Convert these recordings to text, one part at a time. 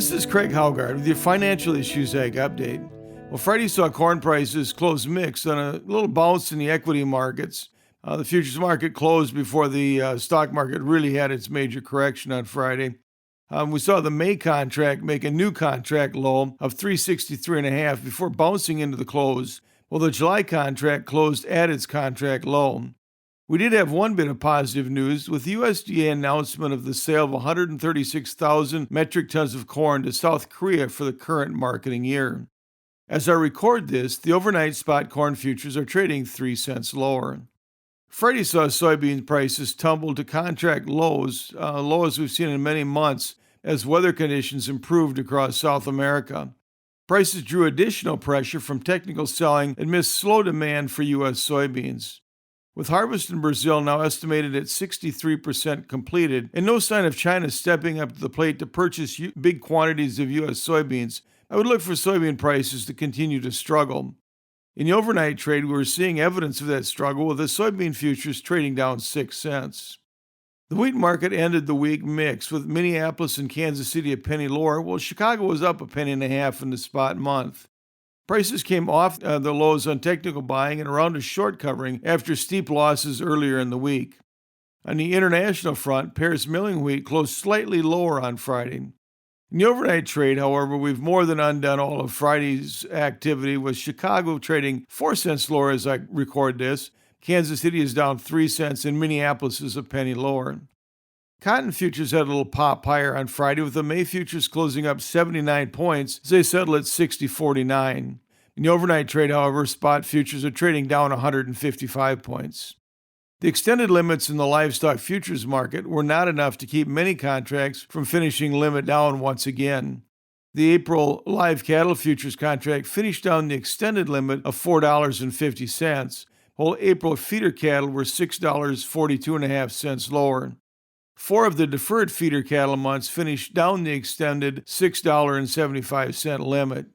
This is Craig Haugard with your Financial Issues Ag Update. Well, Friday saw corn prices close mixed on a little bounce in the equity markets. The futures market closed before the stock market really had its major correction on Friday. We saw the May contract make a new contract low of 363.5 before bouncing into the close, while the July contract closed at its contract low. We did have one bit of positive news with the USDA announcement of the sale of 136,000 metric tons of corn to South Korea for the current marketing year. As I record this, the overnight spot corn futures are trading 3 cents lower. Friday saw soybean prices tumble to contract lows, lowest we've seen in many months, as weather conditions improved across South America. Prices drew additional pressure from technical selling amidst slow demand for U.S. soybeans. With harvest in Brazil now estimated at 63% completed, and no sign of China stepping up to the plate to purchase big quantities of U.S. soybeans, I would look for soybean prices to continue to struggle. In the overnight trade, we were seeing evidence of that struggle with the soybean futures trading down 6 cents. The wheat market ended the week mixed, with Minneapolis and Kansas City a penny lower, while Chicago was up 1.5 pennies in the spot month. Prices came off the lows on technical buying and around a short covering after steep losses earlier in the week. On the international front, Paris milling wheat closed slightly lower on Friday. In the overnight trade, however, we've more than undone all of Friday's activity, with Chicago trading 4 cents lower as I record this. Kansas City is down 3 cents and Minneapolis is a penny lower. Cotton futures had a little pop higher on Friday, with the May futures closing up 79 points as they settle at 60.49. In the overnight trade, however, spot futures are trading down 155 points. The extended limits in the livestock futures market were not enough to keep many contracts from finishing limit down once again. The April live cattle futures contract finished down the extended limit of $4.50, while April feeder cattle were $6.42.5 lower. 4 of the deferred feeder cattle months finished down the extended $6.75 limit.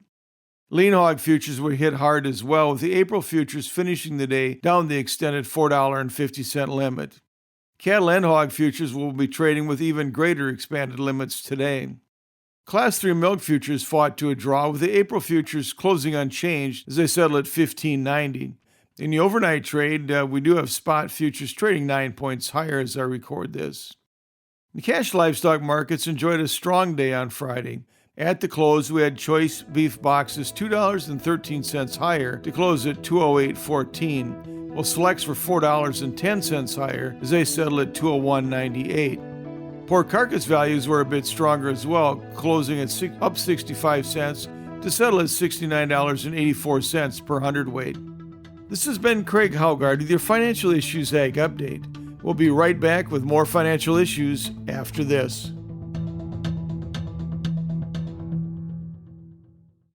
Lean hog futures were hit hard as well, with the April futures finishing the day down the extended $4.50 limit. Cattle and hog futures will be trading with even greater expanded limits today. Class 3 milk futures fought to a draw, with the April futures closing unchanged as they settle at $15.90. In the overnight trade, we do have spot futures trading 9 points higher as I record this. The cash livestock markets enjoyed a strong day on Friday. At the close, we had choice beef boxes $2.13 higher to close at $208.14, while selects were $4.10 higher as they settled at $201.98. Pork carcass values were a bit stronger as well, closing at up 65 cents to settle at $69.84 per hundredweight. This has been Craig Haugard with your Financial Issues Ag Update. We'll be right back with more financial issues after this.